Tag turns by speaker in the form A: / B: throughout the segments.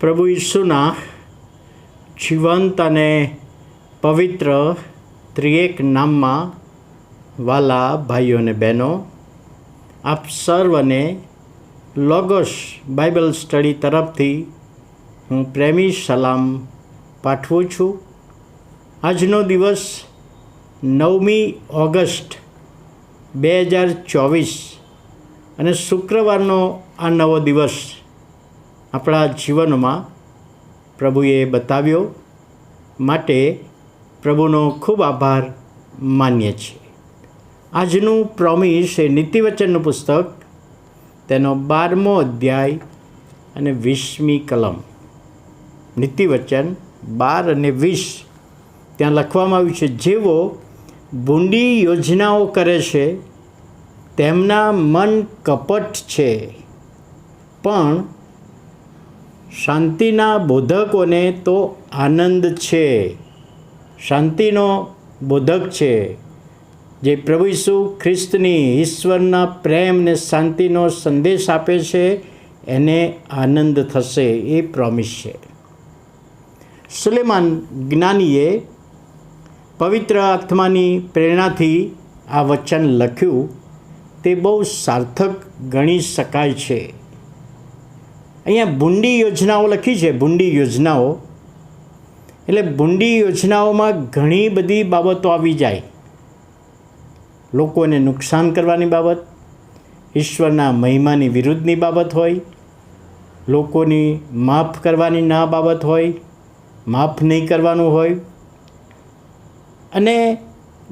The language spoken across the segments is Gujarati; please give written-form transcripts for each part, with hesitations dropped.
A: પ્રભુ ઈસુના જીવંત અને પવિત્ર ત્રિએક નામમાં વાલા ભાઈઓ અને બહેનો, આપ સર્વને લોગોસ બાઇબલ સ્ટડી તરફથી હું પ્રેમી સલામ પાઠવું છું. આજનો દિવસ 9મી ઓગસ્ટ 2024 અને શુક્રવારનો આ નવો દિવસ આપણા જીવનમાં પ્રભુએ બતાવ્યો માટે પ્રભુનો ખૂબ આભાર માનીએ છીએ. આજનું પ્રોમિસ એ નીતિવચનનું પુસ્તક, તેનો 12મો અધ્યાય અને 20મી કલમ. નીતિવચન 12 અને 20 ત્યાં લખવામાં આવ્યું છે, જેઓ ભૂંડી યોજનાઓ કરે છે તેમના મન કપટ છે, પણ શાંતિના બોધકોને તો આનંદ છે. શાંતિનો બોધક છે જે પ્રભુ ઈસુ ખ્રિસ્તની ઈશ્વરના પ્રેમ ને શાંતિનો સંદેશ આપે છે, એને આનંદ થશે, એ પ્રોમિસ છે. સુલેમાન જ્ઞાનીએ પવિત્ર આત્માની પ્રેરણાથી આ વચન લખ્યું, તે બહુ સાર્થક ગણી શકાય છે. અહીંયા ભૂંડી યોજનાઓ લખી છે. ભૂંડી યોજનાઓ એટલે ભૂંડી યોજનાઓમાં ઘણી બધી બાબતો આવી જાય. લોકોને નુકસાન કરવાની બાબત, ઈશ્વરના મહિમાની વિરુદ્ધની બાબત હોય, લોકોની માફ કરવાની ના બાબત હોય, માફ નહીં કરવાનું હોય. અને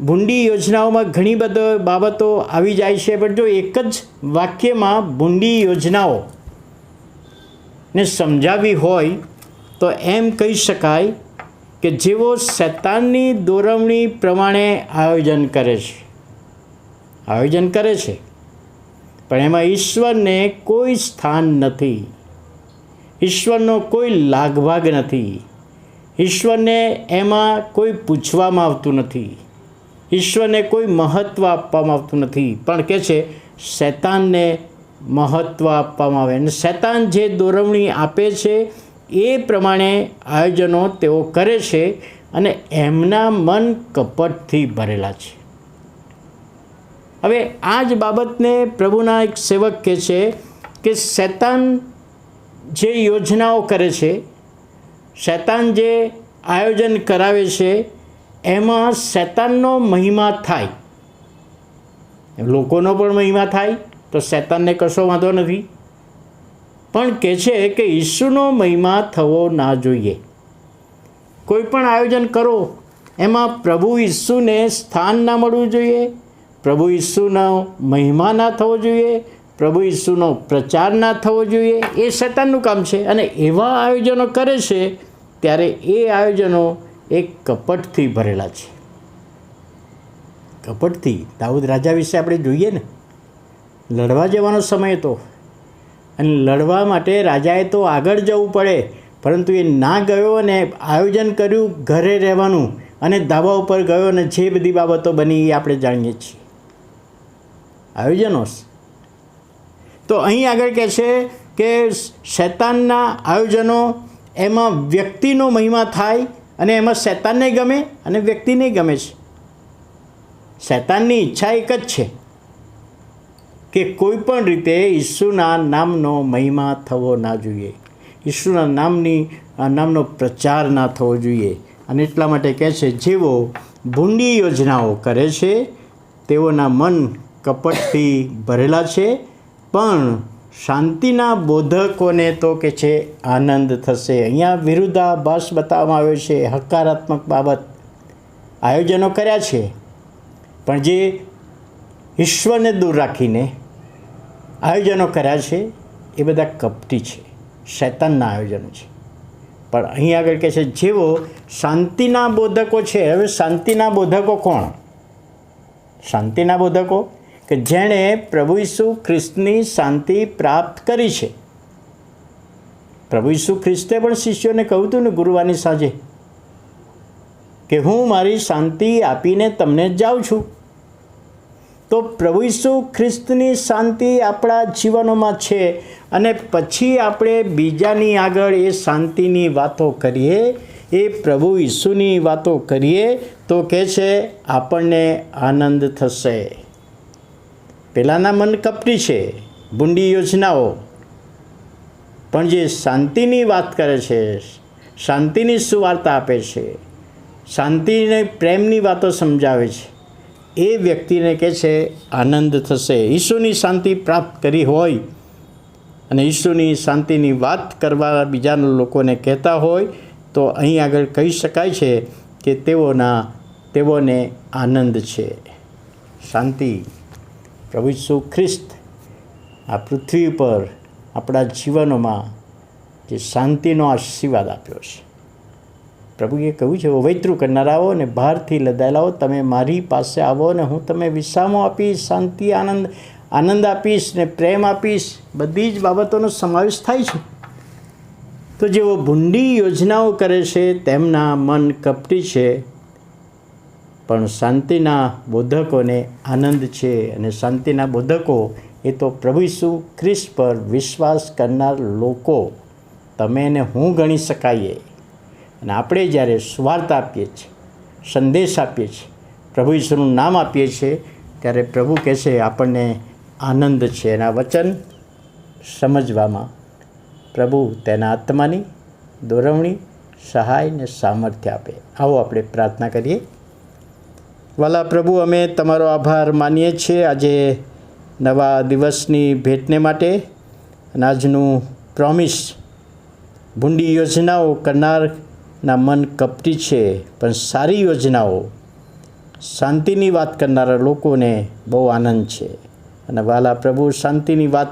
A: ભૂંડી યોજનાઓમાં ઘણી બધી બાબતો આવી જાય છે. પણ જો એક જ વાક્યમાં ભૂંડી યોજનાઓ ને સમજાવી હોય તો એમ કહી શકાય કે જેઓ શૈતાનની દોરવણી પ્રમાણે આયોજન કરે છે પણ એમાં ઈશ્વરને કોઈ સ્થાન નથી, ઈશ્વરનો કોઈ લાગભાગ નથી, ઈશ્વરને એમાં કોઈ પૂછવામાં આવતું નથી, ઈશ્વરને કોઈ મહત્ત્વ આપવામાં આવતું નથી. પણ કહે છે શૈતાનને મહત્ત્વ આપવામાં આવે, અને શૈતાન જે દોરવણી આપે છે એ પ્રમાણે આયોજનો તેઓ કરે છે, અને એમના મન કપટથી ભરેલા છે. હવે આ જ બાબતને પ્રભુના એક સેવક કહે છે કે શૈતાન જે યોજનાઓ કરે છે, શૈતાન જે આયોજન કરાવે છે, એમાં શૈતાનનો મહિમા થાય, લોકોનો પણ મહિમા થાય તો શૈતાનને કશો વાંધો નથી. પણ કહે છે કે ઈસુનો મહિમા થવો ના જોઈએ. કોઈ પણ આયોજન કરો એમાં પ્રભુ ઈસુને સ્થાન ના મળવું જોઈએ, પ્રભુ ઈસુનો મહિમા ના થવો જોઈએ, પ્રભુ ઈસુનો પ્રચાર ના થવો જોઈએ. એ શૈતાનનું કામ છે. અને એવા આયોજનો કરે છે ત્યારે એ આયોજનો એક કપટથી ભરેલા છે. કપટથી. દાઉદ રાજા વિશે આપણે જોઈએ ને, લડવા જવાનો સમય હતો અને લડવા માટે રાજાએ તો આગળ જવું પડે, પરંતુ એ ના ગયો અને આયોજન કર્યું ઘરે રહેવાનું, અને ધાબા ઉપર ગયો અને જે બધી બાબતો બની એ આપણે જાણીએ છીએ. આયોજનો. તો અહીં આગળ કહે છે કે શૈતાનના આયોજનો, એમાં વ્યક્તિનો મહિમા થાય, અને એમાં શૈતાનને ગમે અને વ્યક્તિને ગમે છે. શૈતાનની ઈચ્છા એક જ છે કે કોઈ પણ રીતે ઈસુના નામનો મહિમા થવો ના જોઈએ, ઈસુના નામનો પ્રચાર ના થવો જોઈએ. અને એટલા માટે કહે છે જેઓ ભૂંડી યોજનાઓ કરે છે તેઓના મન કપટથી ભરેલા છે, પણ શાંતિના બોધકોને તો કે છે આનંદ થશે. અહીંયા વિરુદ્ધાભાસ બતાવવામાં આવ્યો છે. હકારાત્મક બાબત, આયોજનો કર્યા છે પણ જે ઈશ્વરને દૂર રાખીને આયોજનો કર્યા છે એ બધા કપટી છે, શૈતાનના આયોજનો છે. પણ અહીં આગળ કહે છે જેઓ શાંતિના બોધકો છે. હવે શાંતિના બોધકો કોણ? શાંતિના બોધકો કે જેણે પ્રભુ ઈસુ ખ્રિસ્તની શાંતિ પ્રાપ્ત કરી છે. પ્રભુ ઈસુ ખ્રિસ્તે પણ શિષ્યોને કહ્યું હતું ને ગુરુવારની સાંજે કે હું મારી શાંતિ આપીને તમને જાઉં છું. તો પ્રભુ ઈસુ ખ્રિસ્તની શાંતિ આપણા જીવનોમાં છે, અને પછી આપણે બીજાની આગળ એ શાંતિની વાતો કરીએ, એ પ્રભુ ઈસુની વાતો કરીએ તો કહે છે આપણને આનંદ થશે. પહેલાંના મન કપટી છે, ભૂંડી યોજનાઓ, પણ જે શાંતિની વાત કરે છે, શાંતિની સુવાર્તા આપે છે, શાંતિને પ્રેમની વાતો સમજાવે છે, એ વ્યક્તિને કહે છે આનંદ થશે. ઈસુની શાંતિ પ્રાપ્ત કરી હોય અને ઈસુની શાંતિની વાત કરવા બીજા લોકોને કહેતા હોય તો અહીં આગળ કહી શકાય છે કે તેઓને આનંદ છે. શાંતિ. પ્રભુ ઈસુ ખ્રિસ્ત આ પૃથ્વી પર આપણા જીવનોમાં જે શાંતિનો આશીર્વાદ આપ્યો છે. પ્રભુએ કહ્યું છે, વૈતરું કરનારાઓ અને બહારથી લદાયેલાઓ, તમે મારી પાસે આવો ને હું તમે વિસામો આપીશ, શાંતિ, આનંદ આપીશ ને પ્રેમ આપીશ. બધી જ બાબતોનો સમાવેશ થાય છે. તો જેઓ ભૂંડી યોજનાઓ કરે છે તેમના મન કપટી છે, પણ શાંતિના બોધકોને આનંદ છે. અને શાંતિના બોધકો એ તો પ્રભુ ઈસુ ખ્રિસ્ત પર વિશ્વાસ કરનાર લોકો, તમે ને હું ગણી શકાઈએ. અને આપણે જ્યારે સુવાર્તા આપીએ છીએ, સંદેશ આપીએ છીએ, પ્રભુ ઈસુનું નામ આપીએ છીએ, ત્યારે પ્રભુ કહે છે આપણને આનંદ છે. એના વચન સમજવામાં પ્રભુ તેના આત્માની દોરવણી, સહાય ને સામર્થ્ય આપે. આવો આપણે પ્રાર્થના કરીએ. વાલા પ્રભુ, અમે તમારો આભાર માનીએ છીએ આજે નવા દિવસની ભેટને માટે. અને આજનું પ્રોમિસ, ભૂંડી યોજનાઓ કરનારના મન કપટી છે, પણ સારી યોજનાઓ, શાંતિની વાત કરનારા લોકોને બહુ આનંદ છે. અને વાલા પ્રભુ, શાંતિની વાત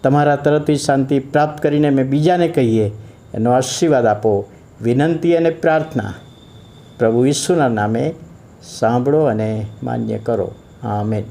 A: તમારા તરફથી શાંતિ પ્રાપ્ત કરીને અમે બીજાને કહીએ એનો આશીર્વાદ આપો. વિનંતી અને પ્રાર્થના પ્રભુ ઈસુના નામે સાંભળો અને માન્ય કરો. આમેન.